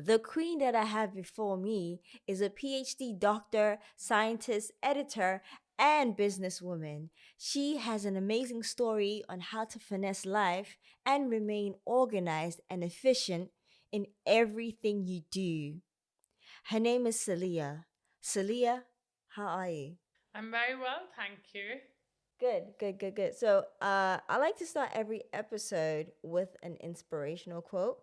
The queen that I have before me is a PhD doctor, scientist, editor, and businesswoman. She has an amazing story on how to finesse life and remain organized and efficient in everything you do. Her name is Celia. Celia, how are you? I'm very well, thank you. Good, good, good, good. So, I like to start every episode with an inspirational quote.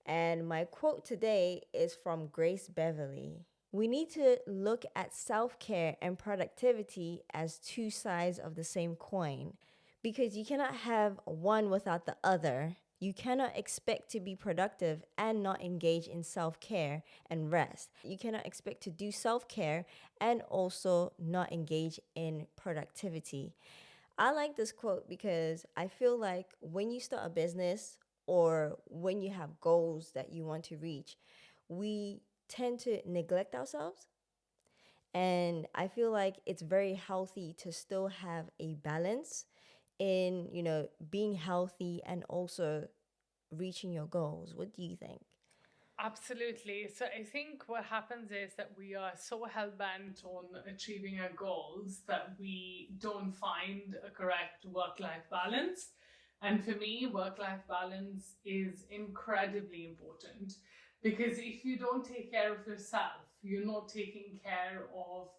And my quote today is from Grace Beverly. We need to look at self care and productivity as two sides of the same coin because you cannot have one without the other. You cannot expect to be productive and not engage in self care and rest. You cannot expect to do self care and also not engage in productivity. I like this quote because I feel like when you start a business or when you have goals that you want to reach, we tend to neglect ourselves. And I feel like it's very healthy to still have a balance in, being healthy and also reaching your goals. What do you think? Absolutely. So I think what happens is that we are so hell bent on achieving our goals that we don't find a correct work life balance. And for me, work life balance is incredibly important because if you don't take care of yourself, you're not taking care of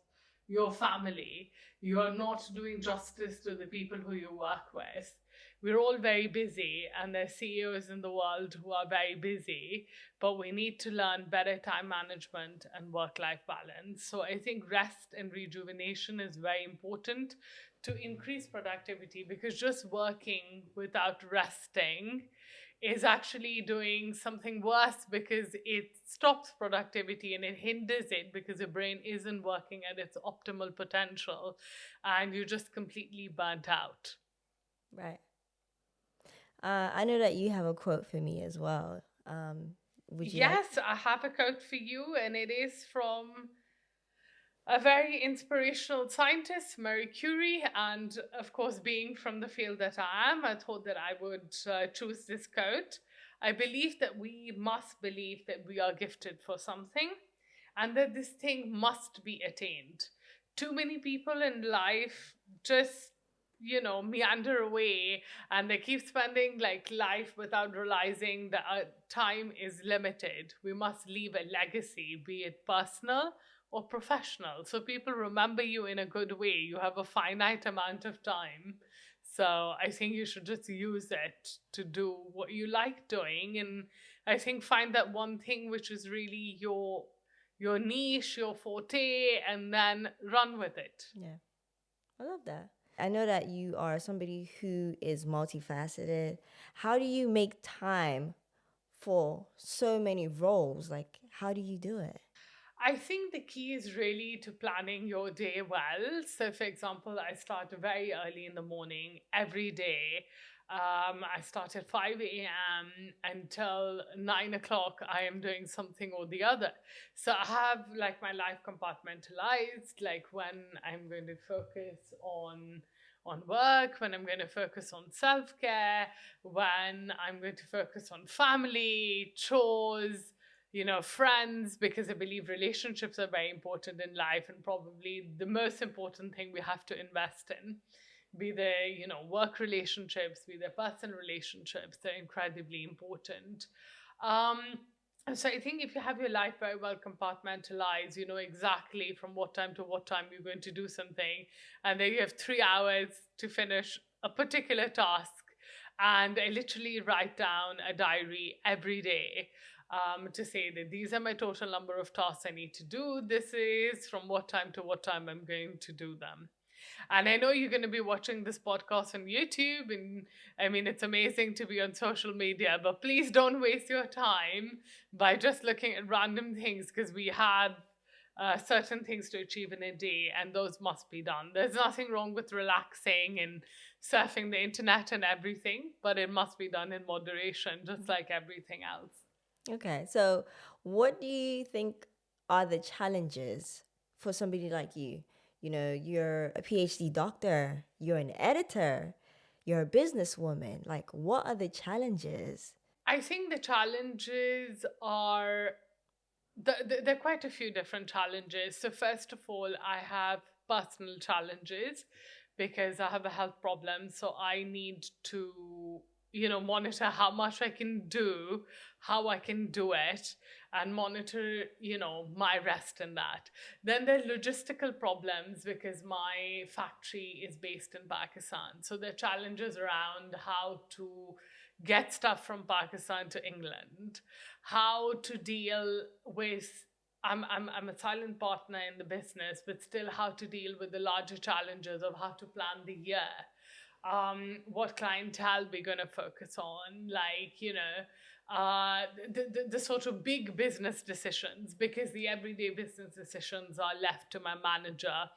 your family, you are not doing justice to the people who you work with. We're all very busy, and there's CEOs in the world who are very busy, but we need to learn better time management and work life balance. So I think rest and rejuvenation is very important to increase productivity because just working without resting is actually doing something worse because it stops productivity and it hinders it because your brain isn't working at its optimal potential and you're just completely burnt out. Right. I know that you have a quote for me as well. Would you like? Yes, I have a quote for you, and it is from a very inspirational scientist, Marie Curie. And of course, being from the field that I am, I thought that I would choose this quote. I believe that we must believe that we are gifted for something and that this thing must be attained. Too many people in life just meander away and they keep spending like life without realizing that our time is limited. We must leave a legacy, be it personal or professional, so people remember you in a good way. You have a finite amount of time, so I think you should just use it to do what you like doing. And I think find that one thing which is really your niche, your forte, and then run with it. Yeah, I love that. I know that you are somebody who is multifaceted. How do you make time for so many roles? Like, how do you do it? I think the key is really to planning your day well. So, for example, I start very early in the morning every day. I start at 5 a.m. until 9 o'clock. I am doing something or the other. So, I have like my life compartmentalized, like when I'm going to focus on work, when I'm going to focus on self-care, when I'm going to focus on family, chores, friends, because I believe relationships are very important in life and probably the most important thing we have to invest in. Be they, work relationships, be they personal relationships, they're incredibly important. Um, so I think if you have your life very well compartmentalized, you know exactly from what time to what time you're going to do something, and then you have 3 hours to finish a particular task. And I literally write down a diary every day to say that these are my total number of tasks I need to do. This is from what time to what time I'm going to do them. And I know you're going to be watching this podcast on YouTube, and I mean, it's amazing to be on social media, but please don't waste your time by just looking at random things because we have certain things to achieve in a day, and those must be done. There's nothing wrong with relaxing and surfing the internet and everything, but it must be done in moderation, just like everything else. Okay, so what do you think are the challenges for somebody like you? You're a PhD doctor, you're an editor, you're a businesswoman. Like, what are the challenges? I think the challenges are There are quite a few different challenges. So, first of all, I have personal challenges because I have a health problem. So, I need to, monitor how much I can do, how I can do it, and monitor, my rest in that. Then there are logistical problems because my factory is based in Pakistan. So, there are challenges around how to get stuff from Pakistan to England, how to deal with I'm a silent partner in the business, but still how to deal with the larger challenges of how to plan the year. What clientele we're going to focus on, like, the sort of big business decisions, because the everyday business decisions are left to my manager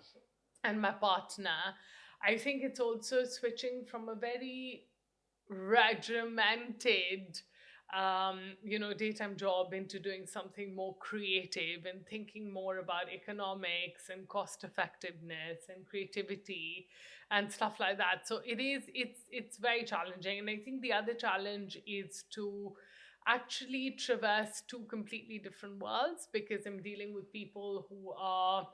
and my partner. I think it's also switching from a very regimented daytime job into doing something more creative and thinking more about economics and cost effectiveness and creativity and stuff like that. So it's very challenging. And I think the other challenge is to actually traverse two completely different worlds, because I'm dealing with people who are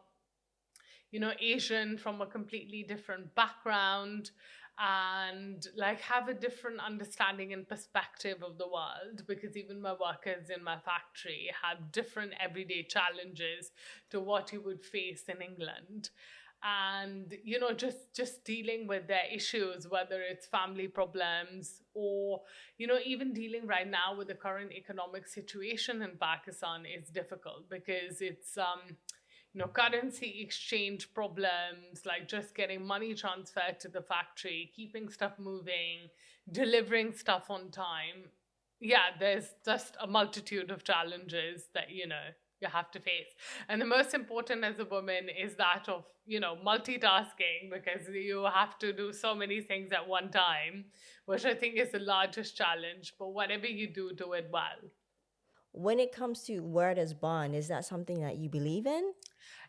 Asian from a completely different background, and like have a different understanding and perspective of the world, because even my workers in my factory have different everyday challenges to what you would face in England. And just dealing with their issues, whether it's family problems or even dealing right now with the current economic situation in Pakistan is difficult, because it's currency exchange problems, like just getting money transferred to the factory, keeping stuff moving, delivering stuff on time. Yeah, there's just a multitude of challenges that, you have to face. And the most important as a woman is that of, multitasking, because you have to do so many things at one time, which I think is the largest challenge. But whatever you do, do it well. When it comes to word as bond, is that something that you believe in?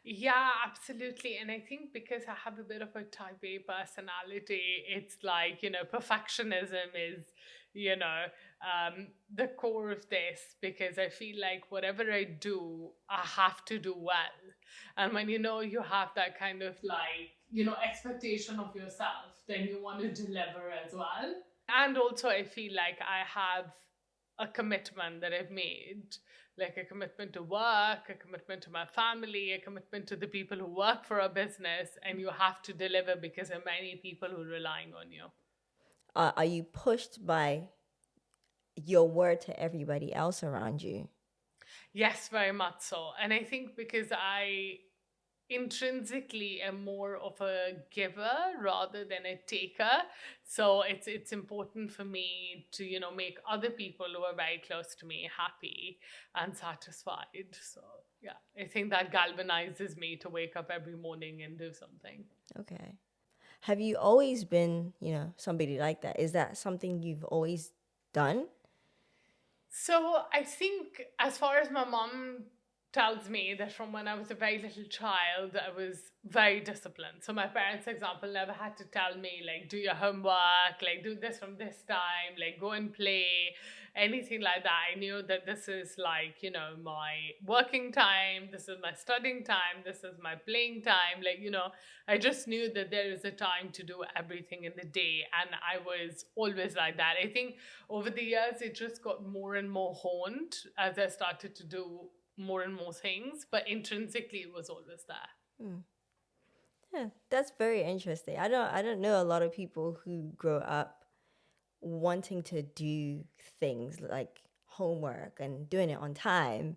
Yeah, absolutely. And I think because I have a bit of a type A personality, it's like, perfectionism is, the core of this, because I feel like whatever I do, I have to do well. And when you have that kind of like, expectation of yourself, then you want to deliver as well. And also, I feel like I have a commitment that I've made, like a commitment to work, a commitment to my family, a commitment to the people who work for a business, and you have to deliver because there are many people who are relying on you. Are you pushed by your word to everybody else around you? Yes, very much so. And I think because I intrinsically am more of a giver rather than a taker, so it's important for me to make other people who are very close to me happy and satisfied. So yeah, I think that galvanizes me to wake up every morning and do something. Okay. Have you always been, somebody like that? Is that something you've always done? So I think, as far as my mom tells me, that from when I was a very little child, I was very disciplined. So my parents, for example, never had to tell me, like, do your homework, like, do this from this time, like, go and play, anything like that. I knew that this is like, my working time, this is my studying time, this is my playing time. Like, I just knew that there is a time to do everything in the day. And I was always like that. I think over the years, it just got more and more honed as I started to do more and more things, but intrinsically, it was always there. Hmm. Yeah, that's very interesting. I don't know a lot of people who grow up wanting to do things like homework and doing it on time.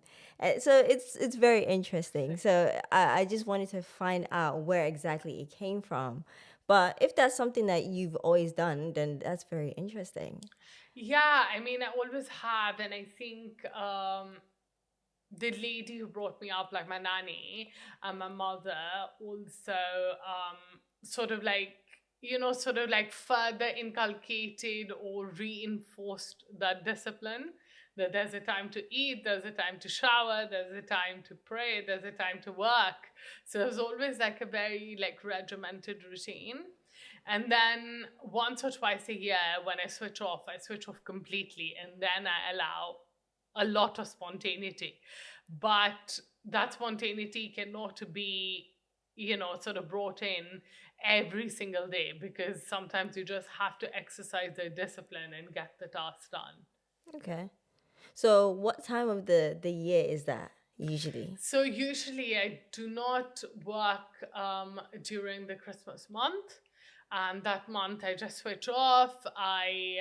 So it's very interesting. So I just wanted to find out where exactly it came from. But if that's something that you've always done, then that's very interesting. Yeah, I mean, I always have, and I think the lady who brought me up, like my nanny and my mother, also sort of like further inculcated or reinforced that discipline, that there's a time to eat, there's a time to shower, there's a time to pray, there's a time to work. So there's always like a very like regimented routine. And then once or twice a year, when I switch off completely, and then I allow a lot of spontaneity. But that spontaneity cannot be, sort of brought in every single day, because sometimes you just have to exercise the discipline and get the task done. Okay. So what time of the year is that usually? So usually I do not work during the Christmas month. And that month I just switch off. I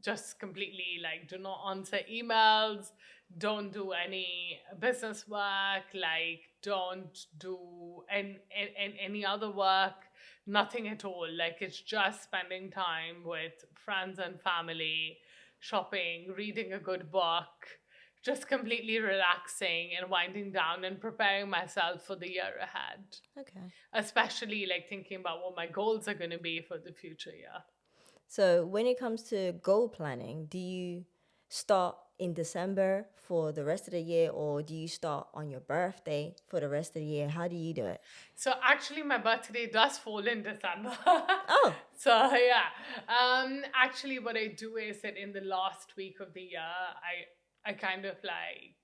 just completely like do not answer emails, don't do any business work, like don't do any other work, nothing at all. Like it's just spending time with friends and family, shopping, reading a good book, just completely relaxing and winding down and preparing myself for the year ahead, Okay. especially like thinking about what my goals are going to be for the future year. So when it comes to goal planning, do you start in December for the rest of the year, or do you start on your birthday for the rest of the year? How do you do it? So actually, my birthday does fall in December. Oh, So yeah, actually, what I do is that in the last week of the year, I kind of like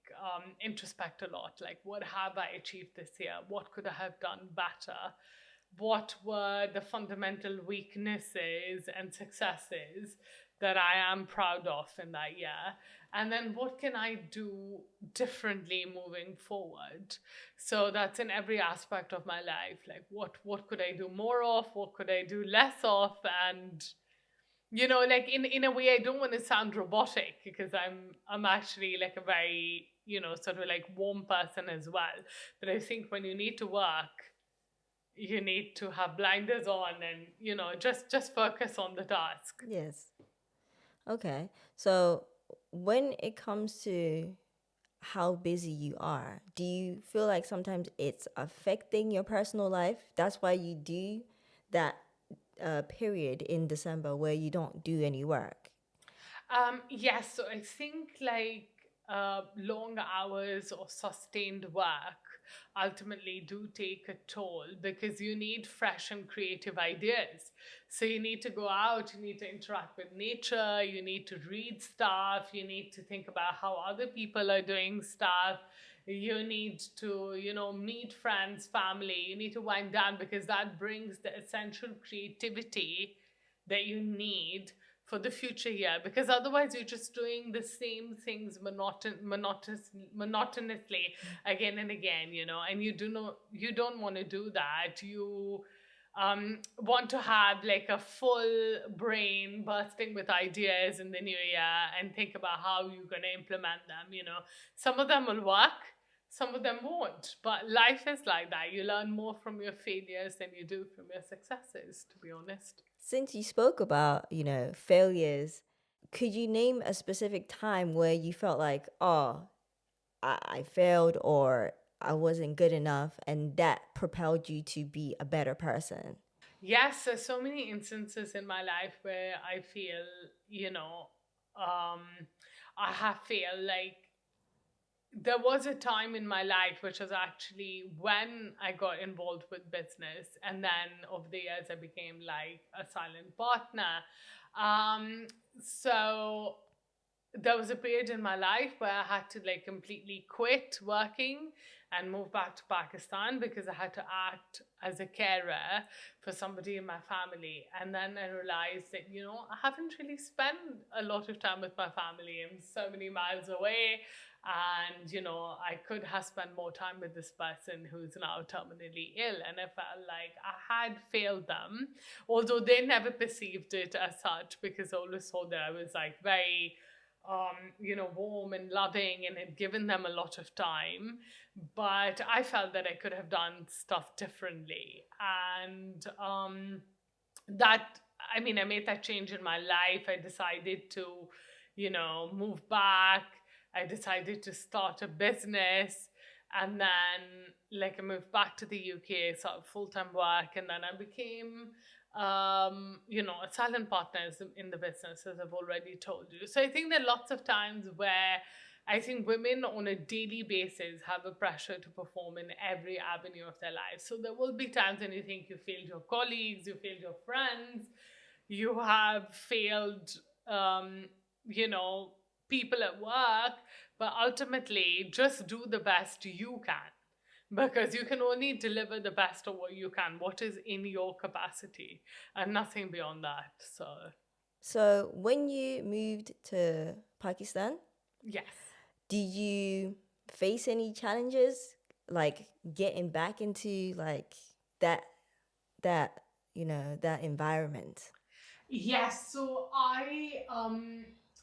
introspect a lot. Like, what have I achieved this year? What could I have done better? What were the fundamental weaknesses and successes that I am proud of in that year? And then what can I do differently moving forward? So that's in every aspect of my life. Like what could I do more of? What could I do less of? And like in a way, I don't want to sound robotic, because I'm actually like a very, sort of like warm person as well. But I think when you need to work, you need to have blinders on and just focus on the task. yes. Okay. So when it comes to how busy you are, do you feel like sometimes it's affecting your personal life? That's why you do that period in December where you don't do any work. Yes, so I think like long hours or sustained work ultimately do take a toll, because you need fresh and creative ideas. So you need to go out, you need to interact with nature, you need to read stuff, you need to think about how other people are doing stuff. You need to, meet friends, family. You need to wind down, because that brings the essential creativity that you need for the future year, because otherwise you're just doing the same things monotonously again and again, and you don't want to do that. You want to have like a full brain bursting with ideas in the new year and think about how you're going to implement them. Some of them will work, some of them won't, but life is like that. You learn more from your failures than you do from your successes, to be honest. Since you spoke about, failures, could you name a specific time where you felt like, oh, I failed or I wasn't good enough, and that propelled you to be a better person? Yes, there's so many instances in my life where I feel, um, I have failed. Like, there was a time in my life which was actually when I got involved with business, and then over the years I became like a silent partner. So there was a period in my life where I had to like completely quit working and move back to Pakistan, because I had to act as a carer for somebody in my family. And then I realized that, I haven't really spent a lot of time with my family. I'm so many miles away. And, I could have spent more time with this person who's now terminally ill. And I felt like I had failed them, although they never perceived it as such, because I always saw that I was like very warm and loving and had given them a lot of time. But I felt that I could have done stuff differently. And that, I mean, I made that change in my life. I decided to, move back. I decided to start a business. And then, like, I moved back to the UK, started full time work, and then I became a silent partner in the business, as I've already told you. So I think there are lots of times where I think women on a daily basis have a pressure to perform in every avenue of their lives. So there will be times when you think you failed your colleagues, you failed your friends, you have failed, um, you know, people at work. But ultimately, just do the best you can, because you can only deliver the best of what you can, what is in your capacity, and nothing beyond that. So, So when you moved to Pakistan, yes. did you face any challenges like getting back into like that that that environment? Yes, so I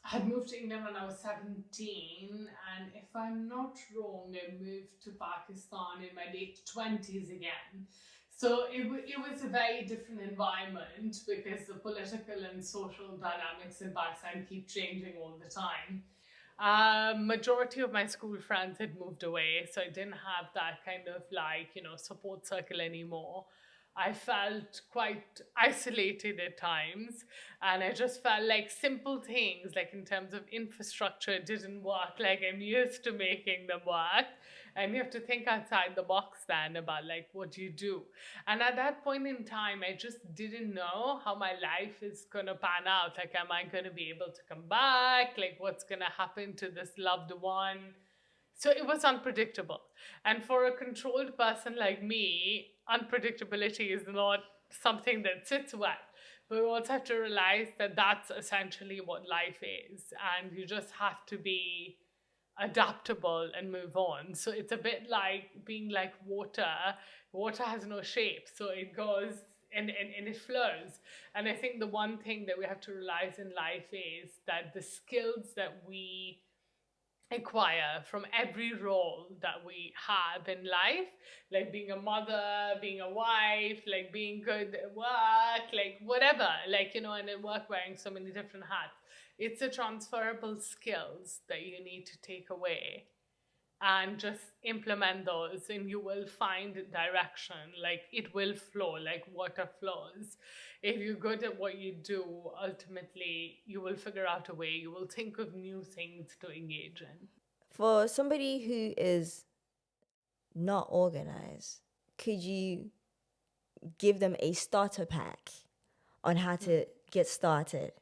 had moved to England when I was 17, and if I'm not wrong, I moved to Pakistan in my late 20s again. So it was a very different environment because the political and social dynamics in Pakistan keep changing all the time. Majority of my school friends had moved away, so I didn't have that kind of like, support circle anymore. I felt quite isolated at times, and I just felt like simple things, like in terms of infrastructure, didn't work like I'm used to making them work. And you have to think outside the box then about like what do you do. And at that point in time, I just didn't know how my life is going to pan out. Like, am I going to be able to come back? Like, what's going to happen to this loved one? So it was unpredictable. And for a controlled person like me, unpredictability is not something that sits well. But we also have to realize that that's essentially what life is. And you just have to be adaptable and move on. So it's a bit like being like water. Water has no shape, so it goes and it flows. And I think the one thing that we have to realize in life is that the skills that we acquire from every role that we have in life, like being a mother, being a wife, like being good at work, like whatever, like, and at work wearing so many different hats. It's a transferable skills that you need to take away and just implement those, and you will find direction. Like it will flow like water flows. If you're good at what you do, ultimately you will figure out a way, you will think of new things to engage in. For somebody who is not organized, could you give them a starter pack on how to get started?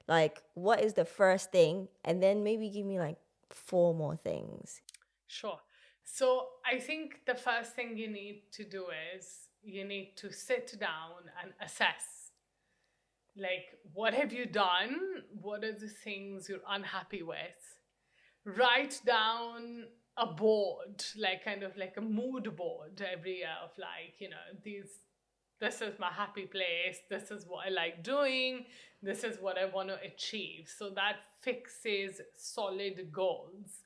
Like, what is the first thing? And then maybe give me like four more things. Sure. So I think the first thing you need to do is you need to sit down and assess, like, what have you done? What are the things you're unhappy with? Write down a board, like kind of like a mood board every year of like, this is my happy place, this is what I like doing, this is what I want to achieve. So that fixes solid goals.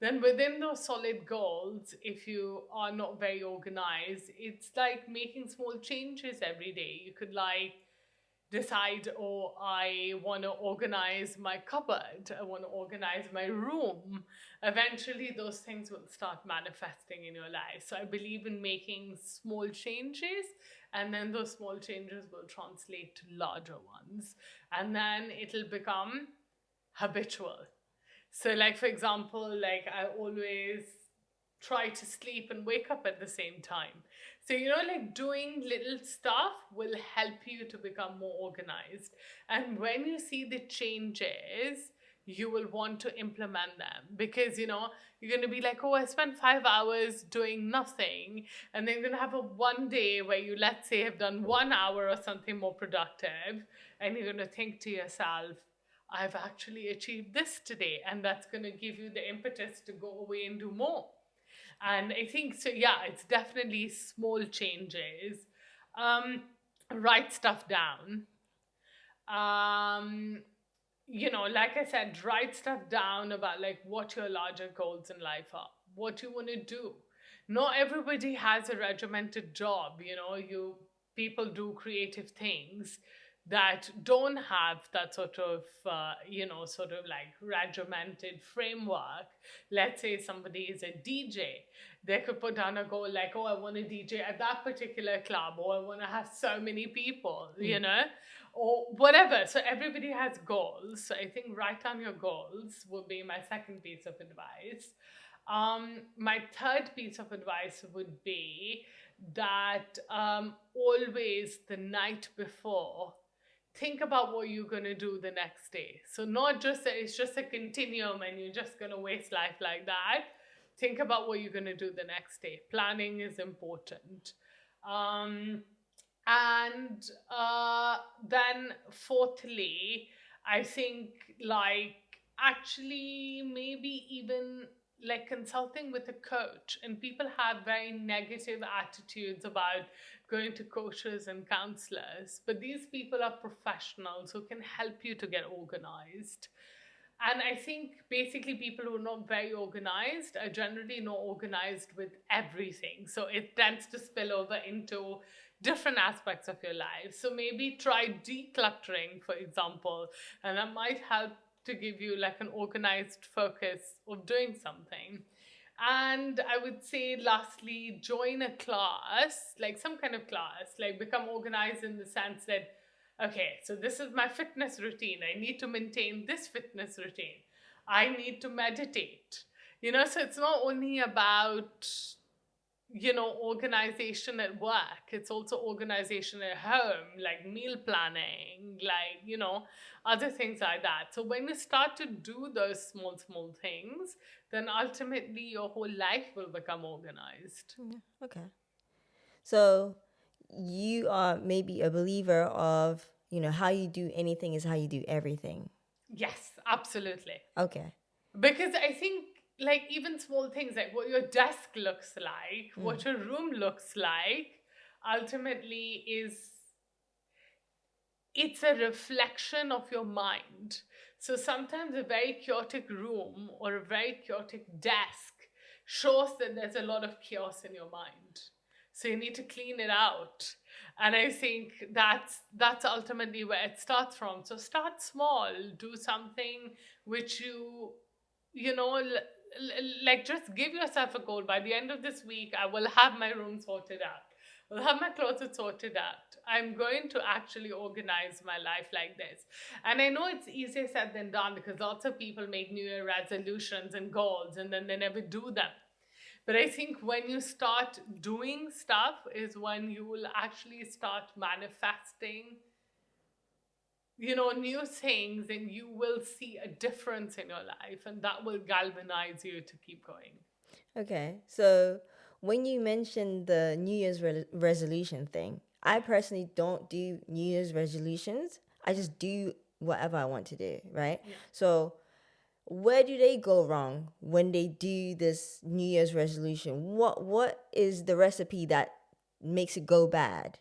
Then within those solid goals, if you are not very organized, it's like making small changes every day. You could like decide, oh, I want to organize my cupboard, I want to organize my room. Eventually, those things will start manifesting in your life. So I believe in making small changes, and then those small changes will translate to larger ones. And then it'll become habitual. So, like, for example, like I always try to sleep and wake up at the same time. So, like doing little stuff will help you to become more organized. And when you see the changes, you will want to implement them because, you're going to be like, oh, I spent 5 hours doing nothing. And then you're going to have a one day where you, let's say, have done 1 hour or something more productive. And you're going to think to yourself, I've actually achieved this today. And that's going to give you the impetus to go away and do more. And I think so, yeah, it's definitely small changes. Um, write stuff down. Um, like I said, write stuff down about like what your larger goals in life are, what you want to do. Not everybody has a regimented job, you people do creative things that don't have that sort of sort of like regimented framework. Let's say somebody is a DJ, they could put down a goal like, oh, I want to DJ at that particular club, or I want to have so many people, or whatever. So everybody has goals. So I think write down your goals would be my second piece of advice. My third piece of advice would be that always the night before, think about what you're going to do the next day. So, not just that it's just a continuum and you're just going to waste life like that. Think about what you're going to do the next day. Planning is important. Um, and then, fourthly, I think like actually maybe even like consulting with a coach. And people have very negative attitudes about going to coaches and counselors, but these people are professionals who can help you to get organized. And I think basically people who are not very organized are generally not organized with everything. So it tends to spill over into different aspects of your life. So maybe try decluttering, for example, and that might help to give you like an organized focus of doing something. And I would say, lastly, join a class, like some kind of class, like become organized in the sense that, okay, so this is my fitness routine. I need to maintain this fitness routine. I need to meditate. So it's not only about, organization at work, it's also organization at home, like meal planning, like, other things like that. So when you start to do those small, small things, then ultimately your whole life will become organized. Yeah. Okay. So you are maybe a believer of, how you do anything is how you do everything. Yes, absolutely. Okay. Because I think, like, even small things like what your desk looks like, what your room looks like, ultimately is it's a reflection of your mind. So sometimes a very chaotic room or a very chaotic desk shows that there's a lot of chaos in your mind. So you need to clean it out. And I think that's ultimately where it starts from. So start small, do something which like just give yourself a goal. By the end of this week, I will have my room sorted out. I'll have my closet sorted out. I'm going to actually organize my life like this. And I know it's easier said than done because lots of people make New Year resolutions and goals and then they never do them. But I think when you start doing stuff is when you will actually start manifesting, new things, and you will see a difference in your life and that will galvanize you to keep going. Okay. So when you mentioned the New Year's resolution thing, I personally don't do New Year's resolutions. I just do whatever I want to do, right? Yeah. So where do they go wrong when they do this New Year's resolution? What is the recipe that makes it go bad?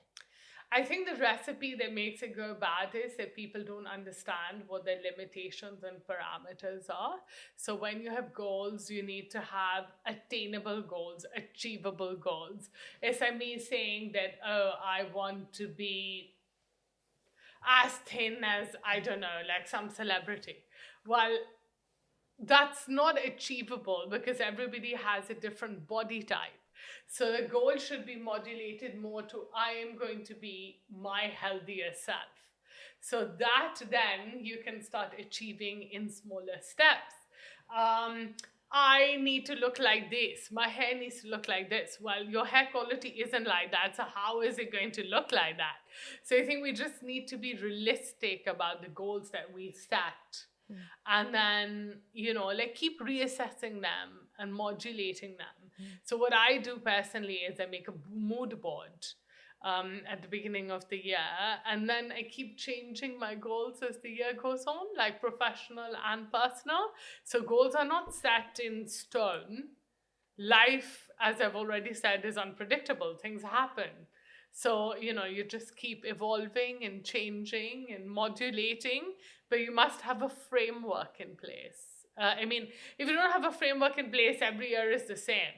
I think the recipe that makes it go bad is that people don't understand what their limitations and parameters are. So when you have goals, you need to have attainable goals, achievable goals. It's like me saying that, oh, I want to be as thin as, I don't know, like some celebrity. Well, that's not achievable because everybody has a different body type. So the goal should be modulated more to I am going to be my healthier self. So that then you can start achieving in smaller steps. Um, I need to look like this. My hair needs to look like this. Well, your hair quality isn't like that. So, how is it going to look like that? So, I think we just need to be realistic about the goals that we set and then like keep reassessing them and modulating them. So what I do personally is I make a mood board at the beginning of the year, and then I keep changing my goals as the year goes on, like professional and personal. So goals are not set in stone. Life, as I've already said, is unpredictable. Things happen. So, you just keep evolving and changing and modulating, but you must have a framework in place. I mean, if you don't have a framework in place, every year is the same,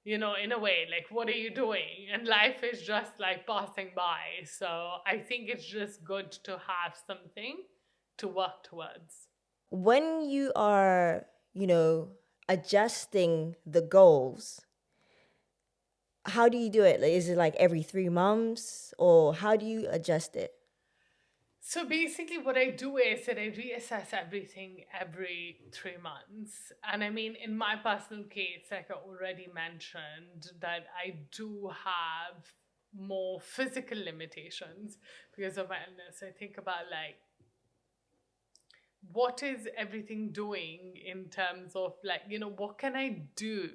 in a way. Like, what are you doing? And life is just like passing by. So, I think it's just good to have something to work towards. When you are, adjusting the goals, how do you do it? Like, is it like every 3 months, or how do you adjust it? So basically, what I do is that I reassess everything every 3 months. And I mean, in my personal case, like I already mentioned, that I do have more physical limitations because of my illness. I think about like what is everything doing in terms of like, what can I do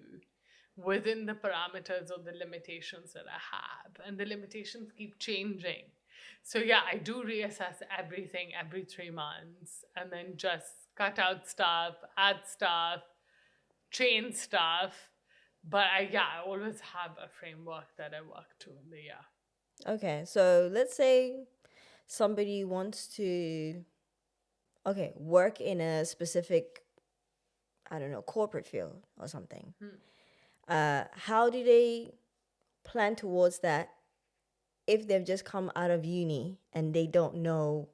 within the parameters or the limitations that I have? And the limitations keep changing. So, yeah, I do reassess everything every 3 months and then just cut out stuff, add stuff, change stuff. But I always have a framework that I work to in the year. Okay, so let's say somebody wants to, okay, work in a specific, I don't know, corporate field or something. How do they plan towards that if they've just come out of uni and they don't know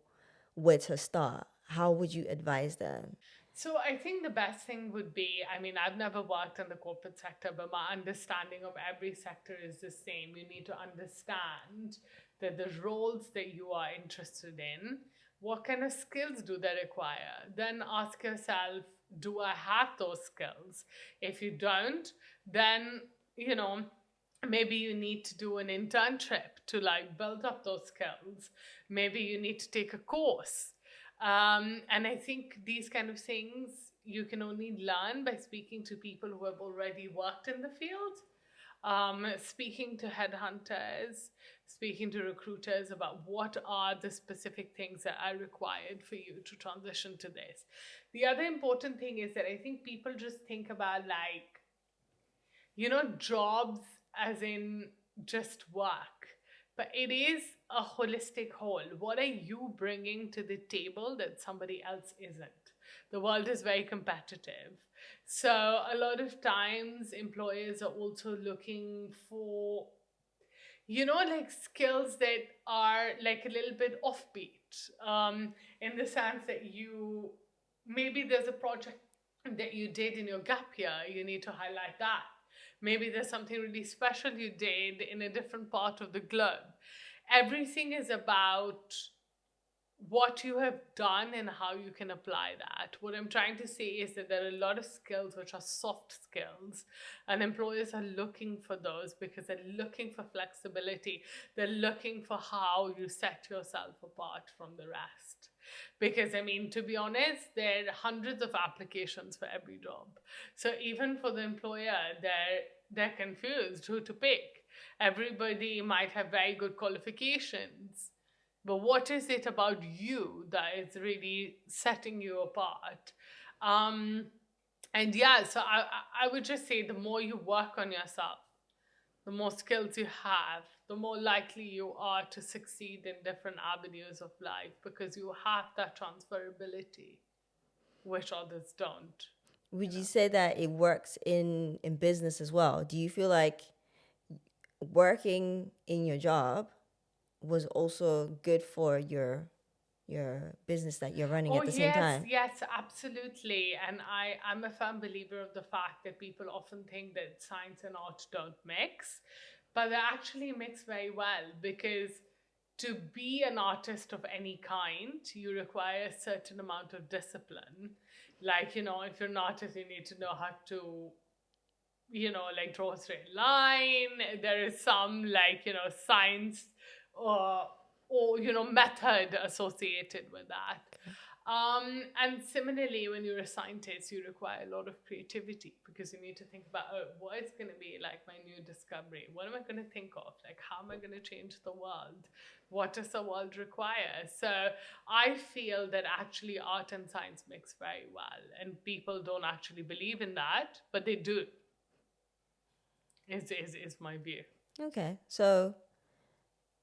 where to start? How would you advise them? So I think the best thing would be, I mean, I've never worked in the corporate sector, but my understanding of every sector is the same. You need to understand that the roles that you are interested in, what kind of skills do they require? Then ask yourself, do I have those skills? If you don't, then, you know, maybe you need to do an internship to like build up those skills. Maybe you need to take a course. And I think these kind of things you can only learn by speaking to people who have already worked in the field, speaking to headhunters, speaking to recruiters about what are the specific things that are required for you to transition to this. The other important thing is that I think people just think about like, jobs as in just work. But it is a holistic whole. What are you bringing to the table that somebody else isn't? The world is very competitive. So a lot of times employers are also looking for, like skills that are like a little bit offbeat, in the sense that maybe there's a project that you did in your gap year, you need to highlight that. Maybe there's something really special you did in a different part of the globe. Everything is about what you have done and how you can apply that. What I'm trying to say is that there are a lot of skills which are soft skills, and employers are looking for those because they're looking for flexibility. They're looking for how you set yourself apart from the rest. Because, I mean, to be honest, there are hundreds of applications for every job. So even for the employer, they're confused who to pick. Everybody might have very good qualifications, but what is it about you that is really setting you apart? Um, and yeah, so I would just say the more you work on yourself, the more skills you have, the more likely you are to succeed in different avenues of life because you have that transferability, which others don't. Would you say that it works in business as well? Do you feel like working in your job was also good for your business that you're running Oh at the same yes, time? yes, absolutely. And I'm a firm believer of the fact that people often think that science and art don't mix, but they actually mix very well because to be an artist of any kind, you require a certain amount of discipline. Like, if you're an artist, you need to know how to, like draw a straight line. There is some like, science or method associated with that. And similarly, when you're a scientist, you require a lot of creativity because you need to think about, oh, what is going to be like my new discovery? What am I going to think of? Like, how am I going to change the world? What does the world require? So I feel that actually art and science mix very well, and people don't actually believe in that, but they do. Is my view. Okay. So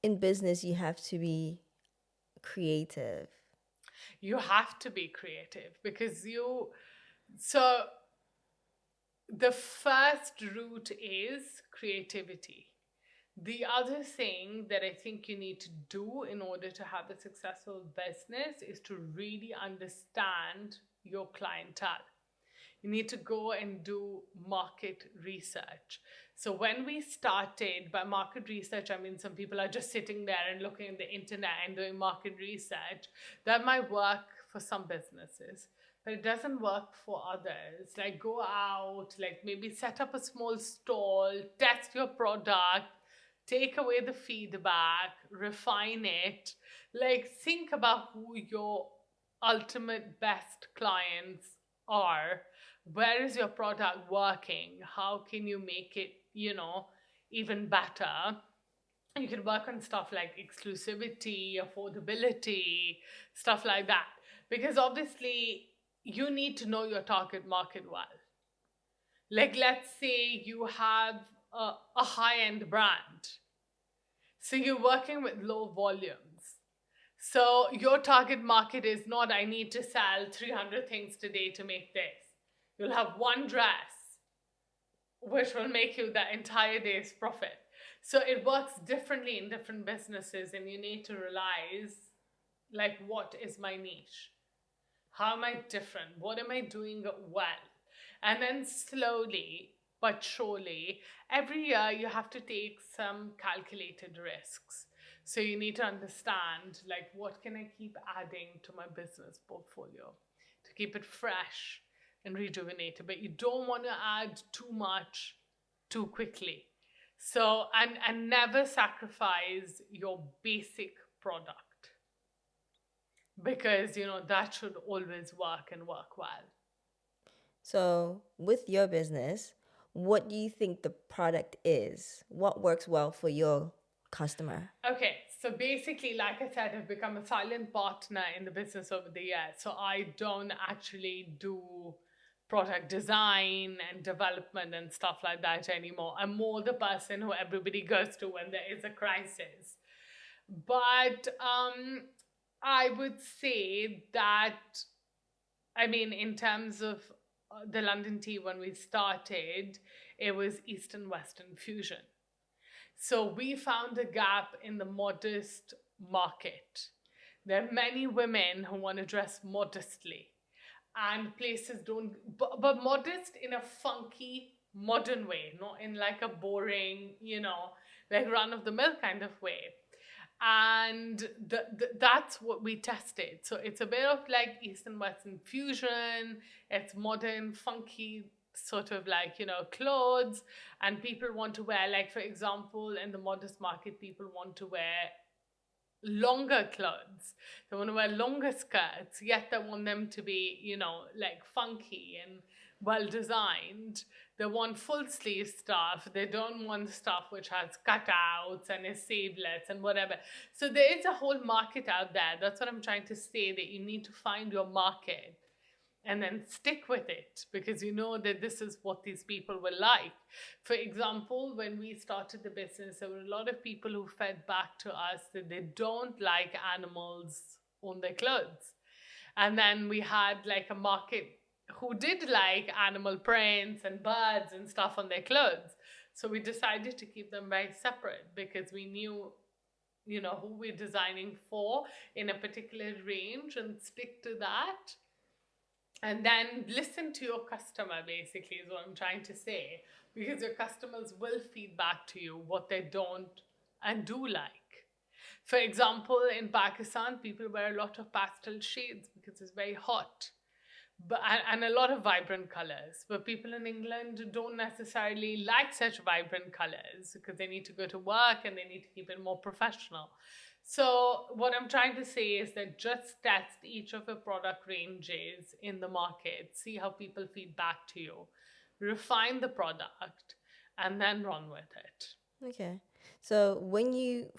in business you have to be creative. You have to be creative because so the first route is creativity. The other thing that I think you need to do in order to have a successful business is to really understand your clientele. You need to go and do market research. So when we started, by market research, I mean some people are just sitting there and looking at the internet and doing market research. That might work for some businesses, but it doesn't work for others. Like go out, like maybe set up a small stall, test your product, take away the feedback, refine it. Like, think about who your ultimate best clients are. Where is your product working? How can you make it, even better? You can work on stuff like exclusivity, affordability, stuff like that. Because obviously, you need to know your target market well. Like, let's say you have a high end brand. So you're working with low volumes. So your target market is not, I need to sell 300 things today to make this. You'll have one dress, which will make you the entire day's profit. So it works differently in different businesses, and you need to realize, like, what is my niche? How am I different? What am I doing well? And then slowly but surely, every year you have to take some calculated risks. So you need to understand, like, what can I keep adding to my business portfolio to keep it fresh and rejuvenated? But you don't want to add too much too quickly. So, and never sacrifice your basic product, because that should always work and work well. So, with your business, what do you think the product is? What works well for your customer? Okay, so basically, like I said, I've become a silent partner in the business over the years. So I don't actually do product design and development and stuff like that anymore. I'm more the person who everybody goes to when there is a crisis. But I would say that, I mean, in terms of the London tea, when we started, it was Eastern Western fusion. So we found a gap in the modest market. There are many women who want to dress modestly, and places don't, but modest in a funky, modern way, not in like a boring, like run of the mill kind of way. And that's what we tested. So it's a bit of like Eastern Western fusion. It's modern, funky, sort of like, clothes. And people want to wear, like, for example, in the modest market, people want to wear longer clothes. They want to wear longer skirts, yet they want them to be, like funky and well designed. They want full sleeve stuff. They don't want stuff which has cutouts and is sleeveless and whatever. So there is a whole market out there. That's what I'm trying to say, that you need to find your market and then stick with it, because you know that this is what these people will like. For example, when we started the business, there were a lot of people who fed back to us that they don't like animals on their clothes. And then we had like a market who did like animal prints and birds and stuff on their clothes. So we decided to keep them very separate, because we knew who we're designing for in a particular range, and stick to that. And then listen to your customer, basically, is what I'm trying to say, because your customers will feed back to you what they don't and do like. For example, in Pakistan, people wear a lot of pastel shades because it's very hot, and a lot of vibrant colors. But people in England don't necessarily like such vibrant colors, because they need to go to work and they need to keep it more professional. So what I'm trying to say is that just test each of your product ranges in the market, see how people feed back to you, refine the product, and then run with it. Okay. So, when you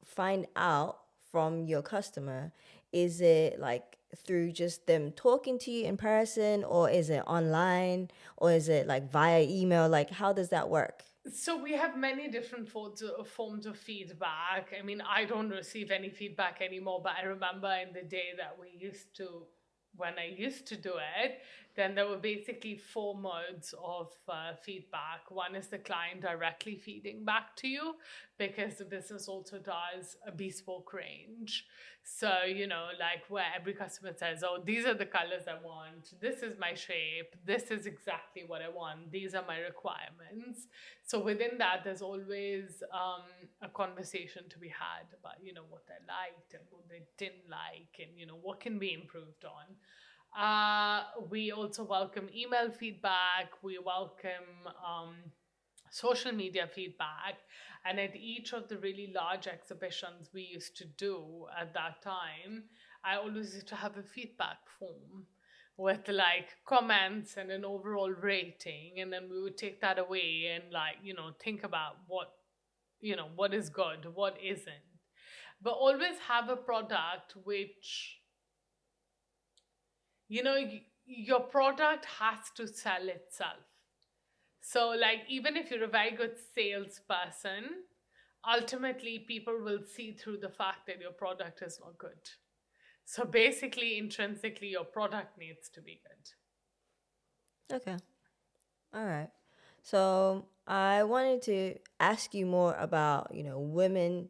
find out from your customer, is it like through just them talking to you in person, or is it online, or is it like via email? Like, how does that work? So we have many different forms of feedback. I mean, I don't receive any feedback anymore, but I remember in the day that when I used to do it, then there were basically four modes of feedback. One is the client directly feeding back to you, because the business also does a bespoke range. So, like where every customer says, oh, these are the colors I want, this is my shape, this is exactly what I want, these are my requirements. So within that, there's always a conversation to be had about, what they liked and what they didn't like, and, what can be improved on. We also welcome email feedback. We welcome social media feedback. And at each of the really large exhibitions we used to do at that time, I always used to have a feedback form with like comments and an overall rating. And then we would take that away and, like, think about what is good, what isn't. But always have a product which, your product has to sell itself. So, like, even if you're a very good salesperson, ultimately people will see through the fact that your product is not good. So, basically, intrinsically, your product needs to be good. Okay. All right. So I wanted to ask you more about, women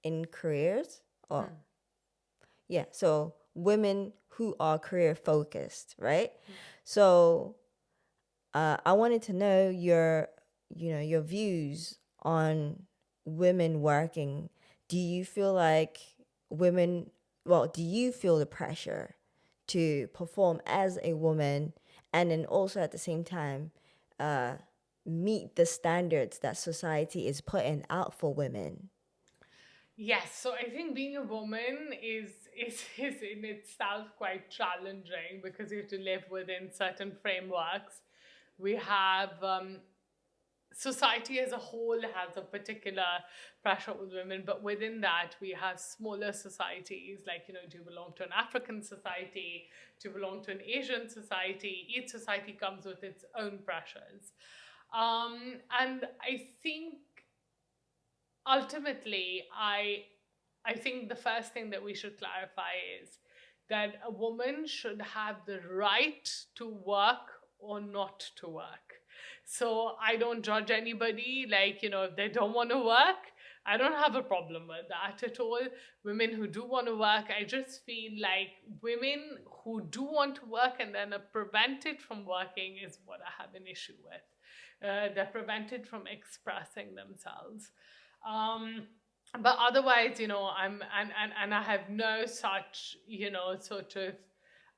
in careers. Or Hmm. yeah, so women who are career focused, right? Hmm. So I wanted to know your views on women working. Do you feel like women, well, do you feel the pressure to perform as a woman and then also at the same time uh, meet the standards that society is putting out for women? Yes, so I think being a woman is in itself quite challenging because you have to live within certain frameworks. We have society as a whole has a particular pressure with women, but within that we have smaller societies, like, do you belong to an African society, do you belong to an Asian society? Each society comes with its own pressures. And I think ultimately, I think the first thing that we should clarify is that a woman should have the right to work or not to work. So I don't judge anybody, like, if they don't want to work, I don't have a problem with that at all. Women who do want to work, I just feel like women who do want to work and then are prevented from working is what I have an issue with. They're prevented from expressing themselves. um but otherwise, and I have no such, sort of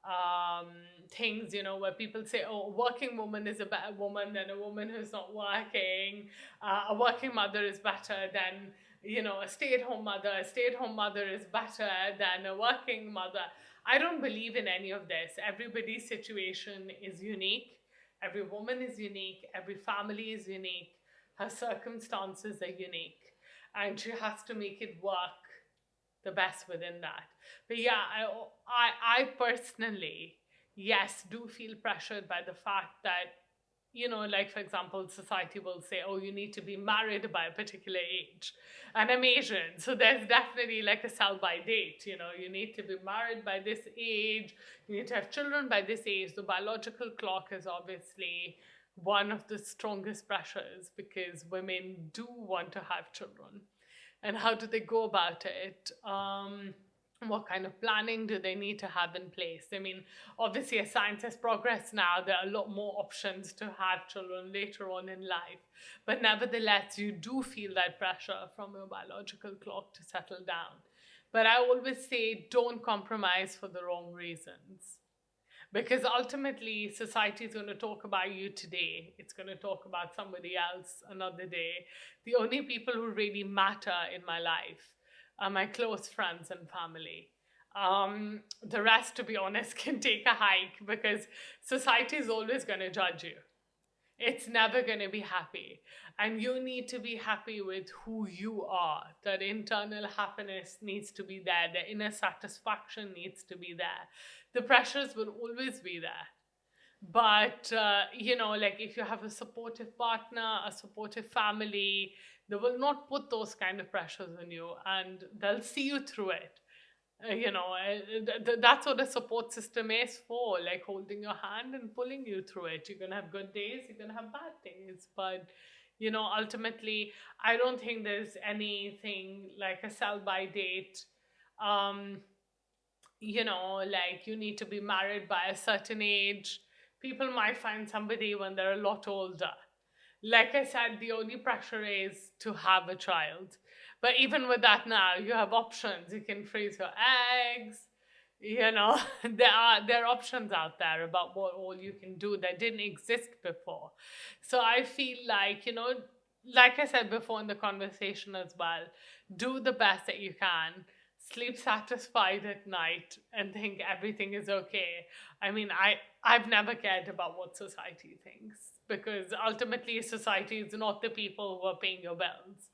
um things, where people say, oh, a working woman is a better woman than a woman who's not working. A working mother is better than, a stay-at-home mother is better than a working mother. I don't believe in any of this. Everybody's situation is unique. Every woman is unique. Every family is unique. Her circumstances are unique, and she has to make it work the best within that. But yeah, I personally, yes, do feel pressured by the fact that, like, for example, society will say, oh, you need to be married by a particular age. And I'm Asian, so there's definitely like a sell by date. You need to be married by this age, you need to have children by this age. The biological clock is obviously one of the strongest pressures because women do want to have children. And how do they go about it? What kind of planning do they need to have in place? I mean, obviously, as science has progressed now, there are a lot more options to have children later on in life. But nevertheless, you do feel that pressure from your biological clock to settle down. But I always say, don't compromise for the wrong reasons. Because ultimately, society is going to talk about you today. It's going to talk about somebody else another day. The only people who really matter in my life are my close friends and family. The rest, to be honest, can take a hike because society is always going to judge you. It's never going to be happy. And you need to be happy with who you are. That internal happiness needs to be there. The inner satisfaction needs to be there. The pressures will always be there. But, like, if you have a supportive partner, a supportive family, they will not put those kind of pressures on you and they'll see you through it. That's what a support system is for, like holding your hand and pulling you through it. You're going to have good days, you're going to have bad days. But, ultimately, I don't think there's anything like a sell by date. Um, like you need to be married by a certain age. People might find somebody when they're a lot older. Like I said, the only pressure is to have a child. But even with that now, you have options. You can freeze your eggs. there are options out there about what all you can do that didn't exist before. So I feel like, like I said before in the conversation as well, do the best that you can, sleep satisfied at night, and think everything is okay. I mean, I've never cared about what society thinks, because ultimately society is not the people who are paying your bills.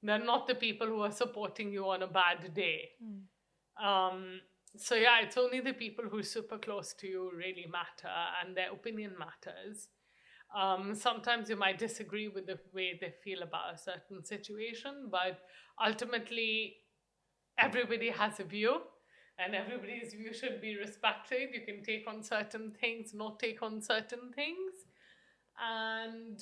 They're not the people who are supporting you on a bad day. um, so yeah, it's only the people who are super close to you really matter, and their opinion matters. Sometimes you might disagree with the way they feel about a certain situation, but ultimately, everybody has a view, and everybody's view should be respected. You can take on certain things, not take on certain things. And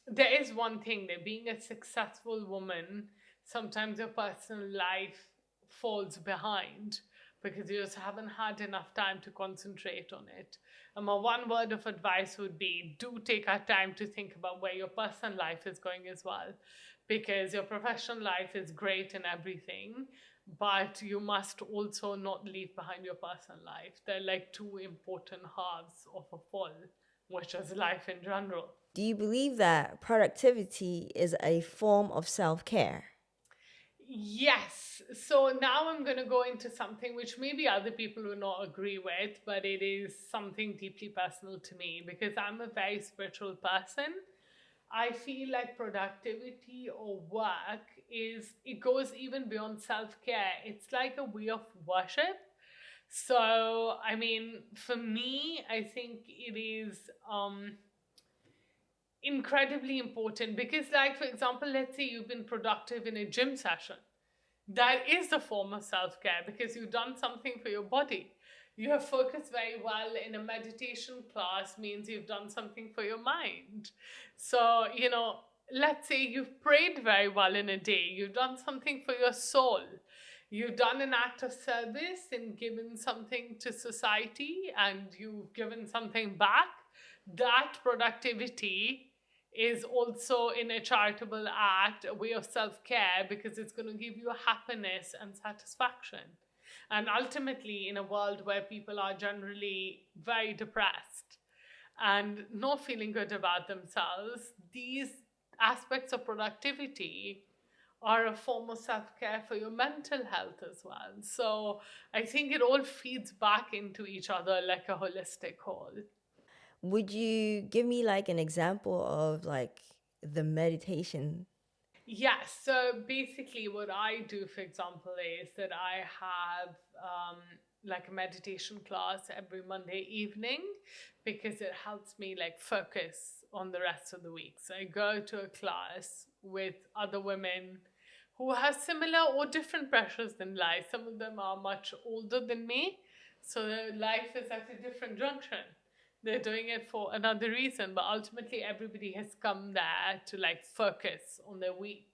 there is one thing that being a successful woman, sometimes your personal life falls behind because you just haven't had enough time to concentrate on it. And my one word of advice would be, do take our time to think about where your personal life is going as well. Because your professional life is great and everything, but you must also not leave behind your personal life. They're like two important halves of a full, which is life in general. Do you believe that productivity is a form of self care? Yes. So now I'm going to go into something which maybe other people will not agree with, but it is something deeply personal to me because I'm a very spiritual person. I feel like productivity or work it goes even beyond self care. It's like a way of worship. So, I mean, for me, I think it is incredibly important because, like, for example, let's say you've been productive in a gym session. That is a form of self care because you've done something for your body. You have focused very well in a meditation class, means you've done something for your mind. So, let's say you've prayed very well in a day, you've done something for your soul. You've done an act of service and given something to society, and you've given something back. That productivity is also, in a charitable act, a way of self care because it's going to give you happiness and satisfaction. And ultimately, in a world where people are generally very depressed and not feeling good about themselves, these aspects of productivity are a form of self care for your mental health as well. So I think it all feeds back into each other like a holistic whole. Would you give me like an example of like the meditation? Yes. So basically, what I do, for example, is that I have like a meditation class every Monday evening because it helps me like focus on the rest of the week. So I go to a class with other women who have similar or different pressures in life. Some of them are much older than me, so their life is at a different junction. They're doing it for another reason, but ultimately everybody has come there to like focus on their week,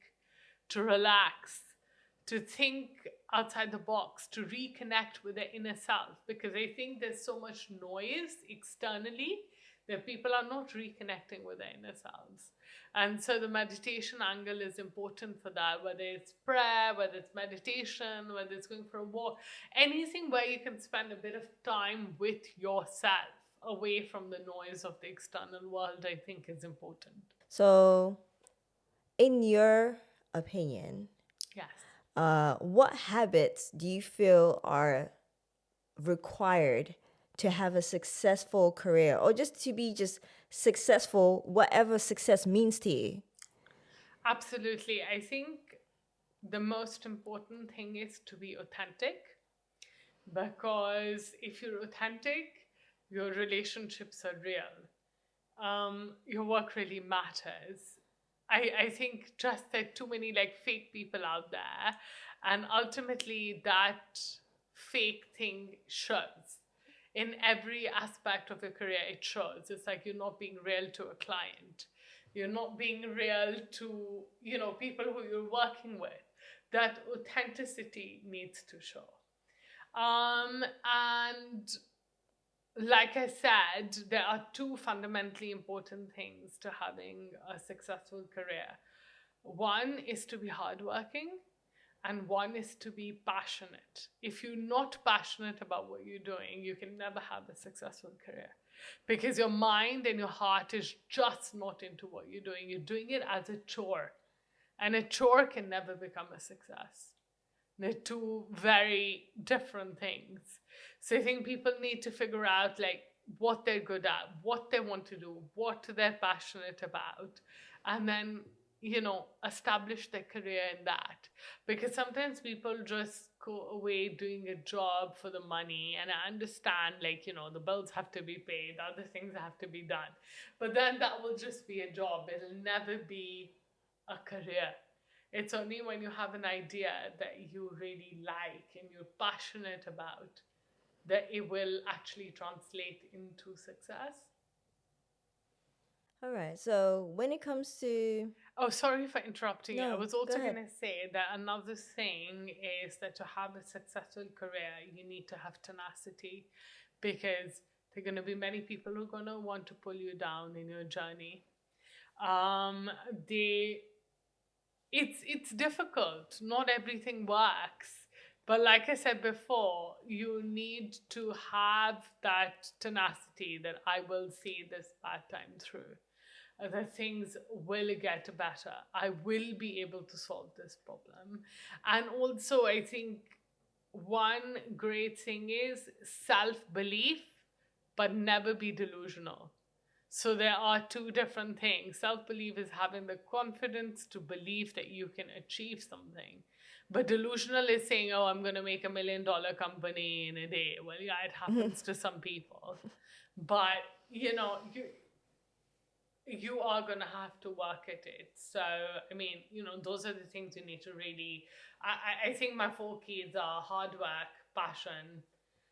to relax, to think outside the box, to reconnect with their inner self. Because I think there's so much noise externally that people are not reconnecting with their inner selves. And so the meditation angle is important for that, whether it's prayer, whether it's meditation, whether it's going for a walk, anything where you can spend a bit of time with yourself away from the noise of the external world, I think is important. So, in your opinion, Yes. what habits do you feel are required to have a successful career or just to be just successful, whatever success means to you? Absolutely. I think the most important thing is to be authentic, because if you're authentic, your relationships are real. Your work really matters. I think just there are too many like fake people out there, and ultimately that fake thing shows in every aspect of your career. It shows. It's like you're not being real to a client, you're not being real to people who you're working with. That authenticity needs to show. And like I said, there are two fundamentally important things to having a successful career. One is to be hardworking, and one is to be passionate. If you're not passionate about what you're doing, you can never have a successful career because your mind and your heart is just not into what you're doing. You're doing it as a chore, and a chore can never become a success. They're two very different things. So I think people need to figure out like what they're good at, what they want to do, what they're passionate about, and then, establish their career in that. Because sometimes people just go away doing a job for the money, and I understand, like, the bills have to be paid, other things have to be done. But then that will just be a job, it'll never be a career. It's only when you have an idea that you really like and you're passionate about that it will actually translate into success. All right. So when it comes to Oh, sorry for interrupting you. I no, was go also going ahead. to say that another thing is that to have a successful career, you need to have tenacity because there are going to be many people who are going to want to pull you down in your journey. Um, they it's difficult. Not everything works. But like I said before, you need to have that tenacity that I will see this bad time through. That things will get better. I will be able to solve this problem. And also, I think one great thing is self belief, but never be delusional. So there are two different things. Self belief is having the confidence to believe that you can achieve something. But delusional is saying, oh, I'm going to make $1 million company in a day. Well, yeah, it happens to some people. But, you are going to have to work at it. So, I mean, those are the things you need to really. I think my four keys are hard work, passion,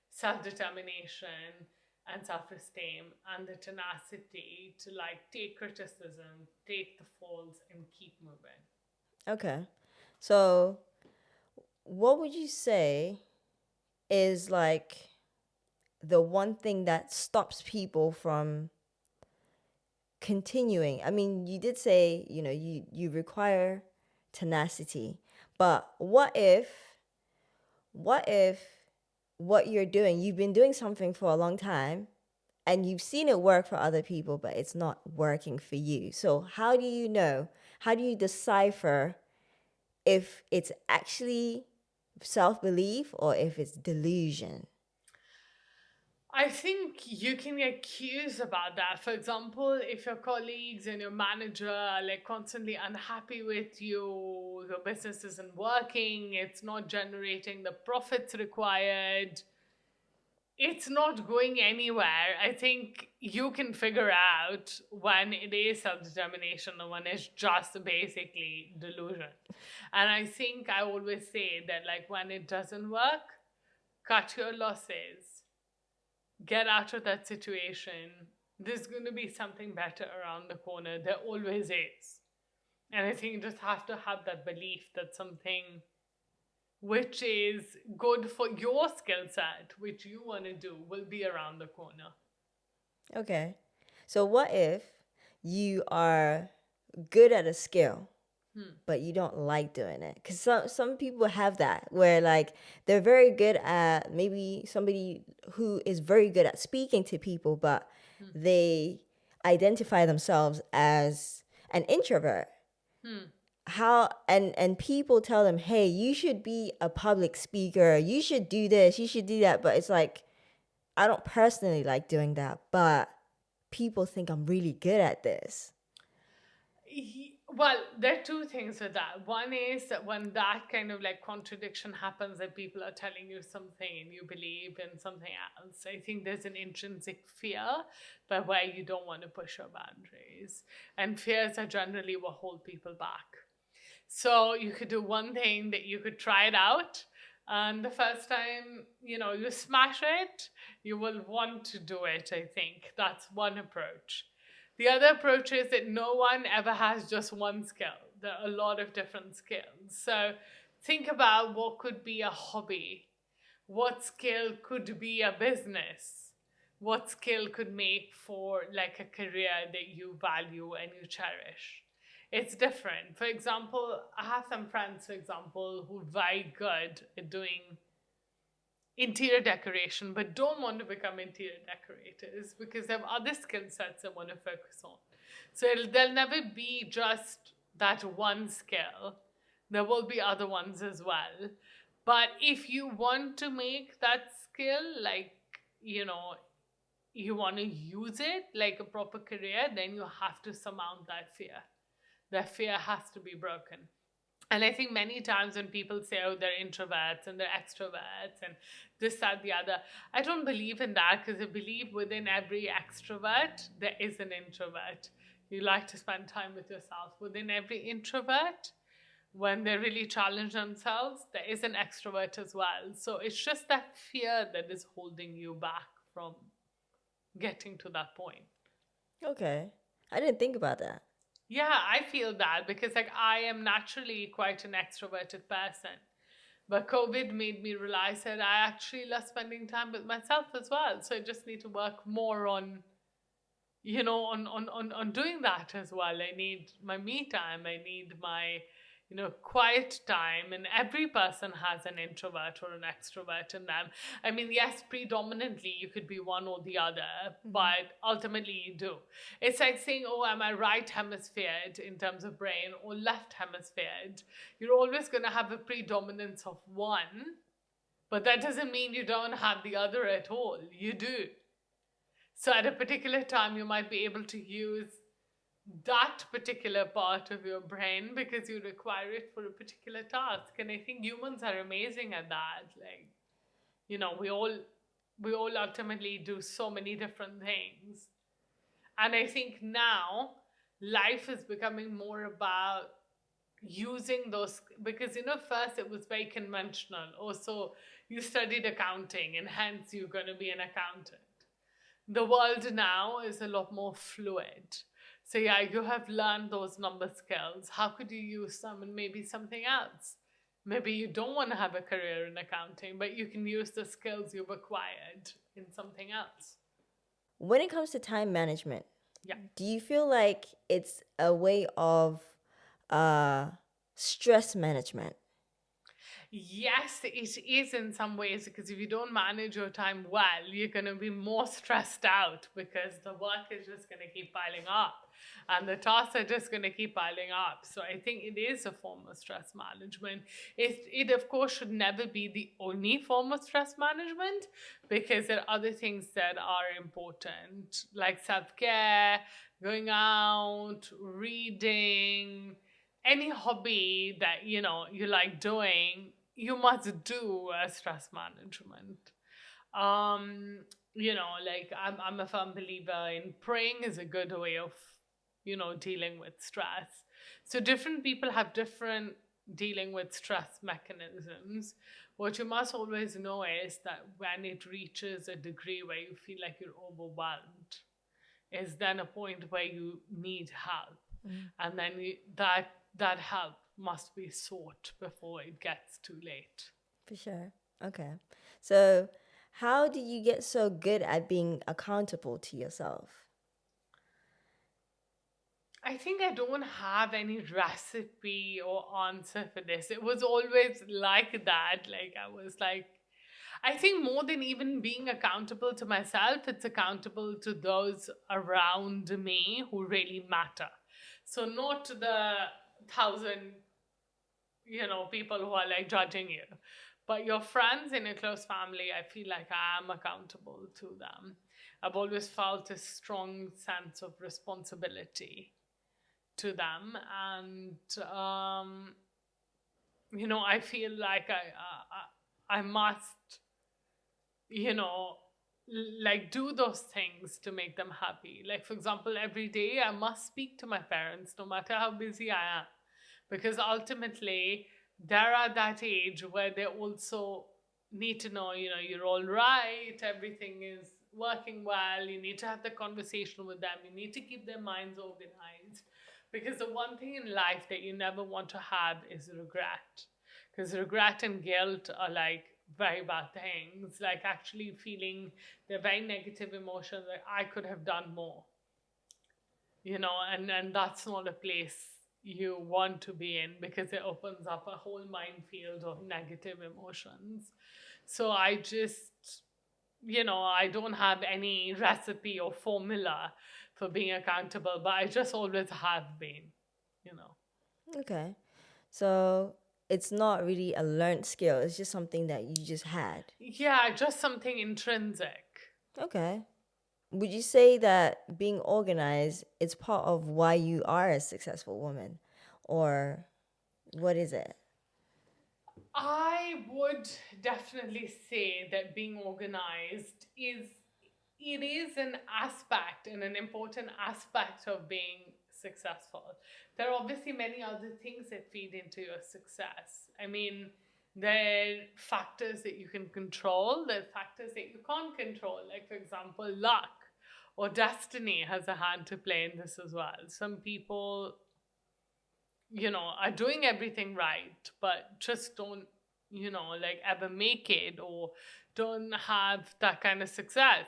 self determination, and self esteem, and the tenacity to like take criticism, take the falls, and keep moving. Okay. So what would you say is like the one thing that stops people from continuing? I mean, you did say, you require tenacity. But what if what you're doing, you've been doing something for a long time and you've seen it work for other people, but it's not working for you. So how do you know? How do you decipher if it's actually self-belief or if it's delusion? I think you can get cues about that. For example, if your colleagues and your manager are like constantly unhappy with you, your business isn't working, it's not generating the profits required, it's not going anywhere. I think you can figure out when it is self determination and when it's just basically delusion. And I think I always say that, like, when it doesn't work, cut your losses, get out of that situation. There's going to be something better around the corner. There always is. And I think you just have to have that belief that something which is good for your skill set, which you want to do, will be around the corner. Okay. So what if you are good at a skill, but you don't like doing it? Because some people have that where like they're very good at maybe somebody who is very good at speaking to people, but they identify themselves as an introvert. How and people tell them, hey, you should be a public speaker, you should do this, you should do that, but it's like I don't personally like doing that, but people think I'm really good at this. Well, there are two things with that. One is that when that kind of like contradiction happens, that people are telling you something and you believe in something else, I think there's an intrinsic fear by where you don't want to push your boundaries. And fears are generally what hold people back. So you could do one thing that you could try it out. And the first time, you smash it, you will want to do it, I think. That's one approach. The other approach is that no one ever has just one skill. There are a lot of different skills. So think about what could be a hobby. What skill could be a business? What skill could make for like a career that you value and you cherish? it's different. For example, I have some friends, for example, who are very good at doing interior decoration, but don't want to become interior decorators because they have other skill sets they want to focus on. So there'll never be just that one skill. There will be other ones as well. But if you want to make that skill, like, you know, you want to use it like a proper career, then you have to surmount that fear. That fear has to be broken. And I think many times when people say, oh, they're introverts and they're extroverts and this, that, the other, I don't believe in that, because I believe within every extrovert, there is an introvert. You like to spend time with yourself. Within every introvert, when they really challenge themselves, there is an extrovert as well. So it's just that fear that is holding you back from getting to that point. Okay. I didn't think about that. Yeah, I feel that because like I am naturally quite an extroverted person. But COVID made me realize that I actually love spending time with myself as well. So I just need to work more on, on doing that as well. I need my me time. I need my, quiet time. And every person has an introvert or an extrovert in them. I mean, yes, predominantly you could be one or the other, but ultimately you do. It's like saying, oh, am I right hemisphered in terms of brain or left hemisphered? You're always going to have a predominance of one, but that doesn't mean you don't have the other at all. You do. So at a particular time, you might be able to use that particular part of your brain because you require it for a particular task. And I think humans are amazing at that. Like, we all ultimately do so many different things. And I think now life is becoming more about using those, because first it was very conventional. Also, you studied accounting and hence you're going to be an accountant. The world now is a lot more fluid. So yeah, you have learned those number skills. How could you use them in maybe something else? Maybe you don't want to have a career in accounting, but you can use the skills you've acquired in something else. When it comes to time management, Yeah. do you feel like it's a way of uh, stress management? Yes, it is in some ways, because if you don't manage your time well, you're going to be more stressed out because the work is just going to keep piling up and the tasks are just going to keep piling up. So I think it is a form of stress management. It of course should never be the only form of stress management, because there are other things that are important, like self-care, going out, reading, any hobby that you like doing, you must do as stress management. Like I'm a firm believer in praying is a good way of dealing with stress. So different people have different dealing with stress mechanisms. What you must always know is that when it reaches a degree where you feel like you're overwhelmed, is then a point where you need help. And then that help must be sought before it gets too late. For sure. Okay. So, how did you get so good at being accountable to yourself? I think I don't have any recipe or answer for this. It was always like that. Like, I was like, I think more than even being accountable to myself, it's accountable to those around me who really matter. So, not the thousand, people who are like judging you, but your friends in your close family, I feel like I am accountable to them. I've always felt a strong sense of responsibility to them. And, I feel like I must, you know, like do those things to make them happy. Like, for example, every day I must speak to my parents, no matter how busy I am, because ultimately they're at that age where they also need to know, you're all right, everything is working well. You need to have the conversation with them. You need to keep their minds organized. Because the one thing in life that you never want to have is regret. Because regret and guilt are like very bad things, like actually feeling the very negative emotion that I could have done more, and that's not a place you want to be in, because it opens up a whole minefield of negative emotions. So I just, I don't have any recipe or formula for being accountable, but I just always have been, you know. Okay. So it's not really a learned skill, it's just something that you just had. Yeah, just something intrinsic. Okay. Would you say that being organized is part of why you are a successful woman? Or what is it? I would definitely say that being organized is, it is an aspect and an important aspect of being successful. There are obviously many other things that feed into your success. I mean, there are factors that you can control, there are factors that you can't control. Like, for example, luck or destiny has a hand to play in this as well. Some people, are doing everything right, but just don't, like ever make it, or don't have that kind of success.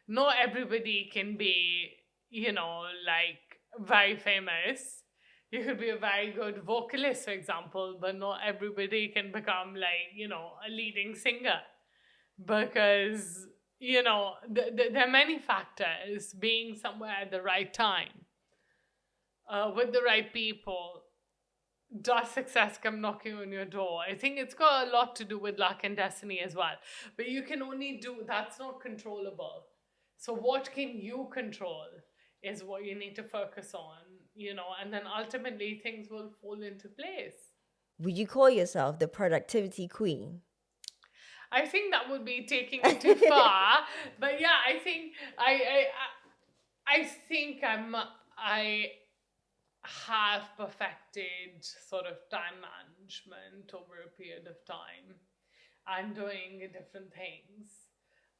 Not everybody can be, like very famous. You could be a very good vocalist, for example, but not everybody can become like, a leading singer, because, there are many factors. Being somewhere at the right time, with the right people, does success come knocking on your door? I think it's got a lot to do with luck and destiny as well. But you can only do that's not controllable. So what can you control is what you need to focus on, and then ultimately things will fall into place. Would you call yourself the productivity queen? I think that would be taking it too far, but yeah, I think I think I have perfected sort of time management over a period of time, and doing different things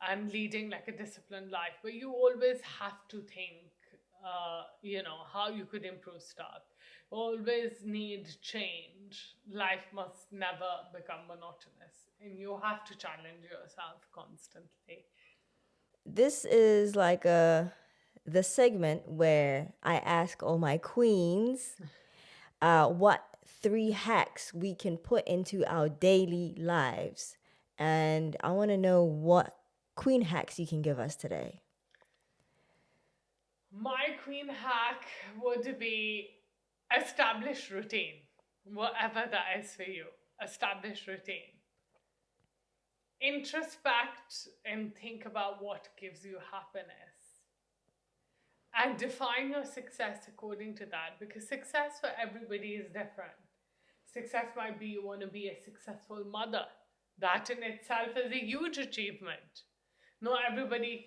and leading like a disciplined life. But you always have to think, how you could improve stuff. Always need change. Life must never become monotonous, and you have to challenge yourself constantly. This is like the segment where I ask all my queens what three hacks we can put into our daily lives. And I want to know what queen hacks you can give us today. My queen hack would be establish routine, whatever that is for you. Establish routine. Introspect and think about what gives you happiness. And define your success according to that, because success for everybody is different. Success might be you want to be a successful mother. That in itself is a huge achievement. Not everybody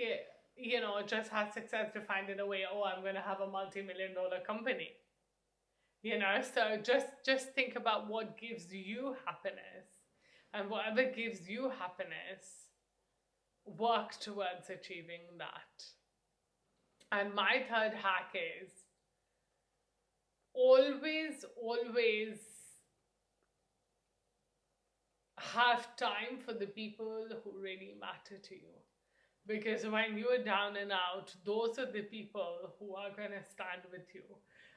just has success defined in a way, oh, I'm going to have a multi-million-dollar company. So just think about what gives you happiness, and whatever gives you happiness, work towards achieving that. And my third hack is always have time for the people who really matter to you. Because when you're down and out, those are the people who are going to stand with you.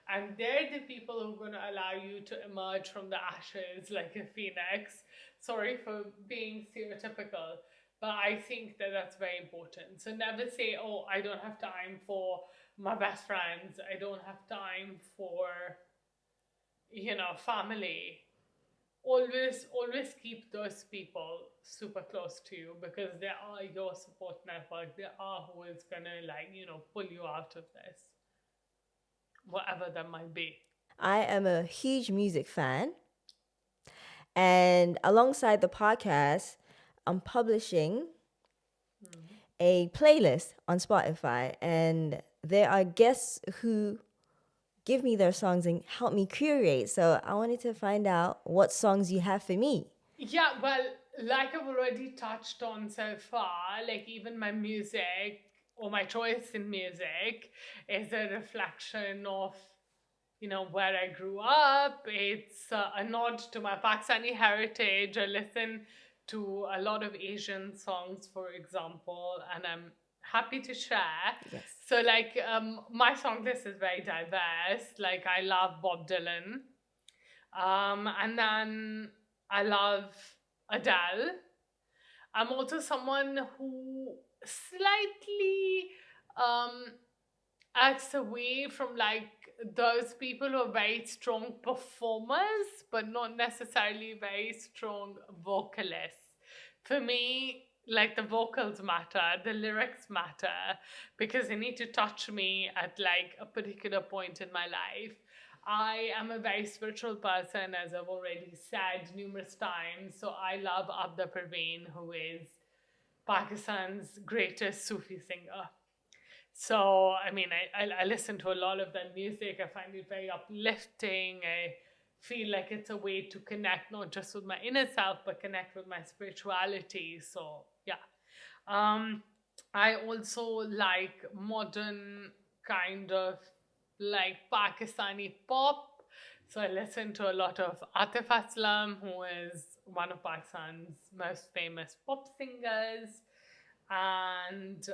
And they're the people who are going to allow you to emerge from the ashes like a phoenix. Sorry for being stereotypical, but I think that that's very important. So never say, oh, I don't have time for my best friends. I don't have time for, family. Always keep those people super close to you, because they are your support network. They are who is gonna, like, pull you out of this, whatever that might be. I am a huge music fan, and alongside the podcast, I'm publishing a playlist on Spotify, and there are guests who give me their songs and help me curate. So I wanted to find out what songs you have for me. Yeah, well, like I've already touched on so far, like even my music or my choice in music is a reflection of, where I grew up. It's a nod to my Pakistani heritage. I listen to a lot of Asian songs, for example, and I'm happy to share. Yes. So, like, my song list is very diverse. Like, I love Bob Dylan, and then I love Adele. I'm also someone who slightly um, acts away from like those people who are very strong performers, but not necessarily very strong vocalists. For me, like the vocals matter, the lyrics matter, because they need to touch me at like a particular point in my life. I am a very spiritual person, as I've already said numerous times. So I love Abda Parveen, who is Pakistan's greatest Sufi singer. So, I mean, I listen to a lot of that music. I find it very uplifting. I feel like it's a way to connect not just with my inner self, but connect with my spirituality. So, yeah. Um, I also like modern kind of like Pakistani pop. So I listen to a lot of Atif Aslam, who is one of Pakistan's most famous pop singers. And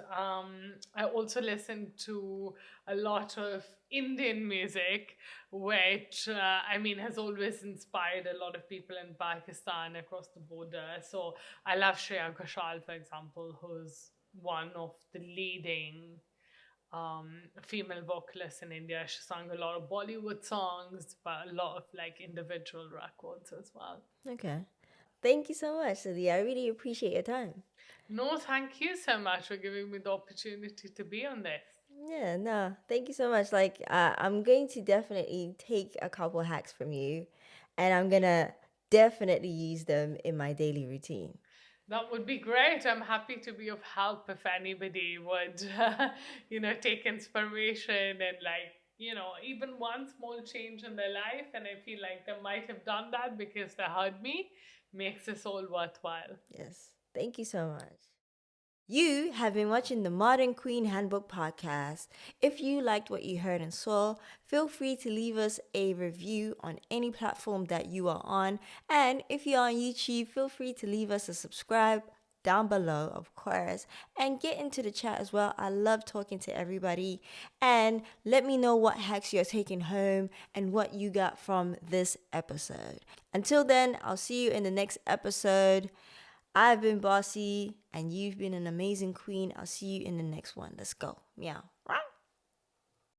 I also listen to a lot of Indian music, which I mean has always inspired a lot of people in Pakistan across the border. So I love Shreya Ghoshal, for example, who's one of the leading female vocalists in India. She sang a lot of Bollywood songs, but a lot of like individual records as well. Okay. Thank you so much, Sadi. I really appreciate your time. No, thank you so much for giving me the opportunity to be on this. Yeah, no, thank you so much. Like, I'm going to definitely take a couple hacks from you, and I'm gonna definitely use them in my daily routine. That would be great. I'm happy to be of help if anybody would, take inspiration and like, even one small change in their life. And I feel like they might have done that because they heard me, makes this all worthwhile. Yes, thank you so much. You have been watching the Modern Queen Handbook podcast. If you liked what you heard and saw, feel free to leave us a review on any platform that you are on. And if you're on YouTube, feel free to leave us a subscribe down below, of course, and get into the chat as well. I love talking to everybody. And let me know what hacks you're taking home and what you got from this episode. Until then, I'll see you in the next episode. I've been Bossy, and you've been an amazing queen. I'll see you in the next one. Let's go. Meow.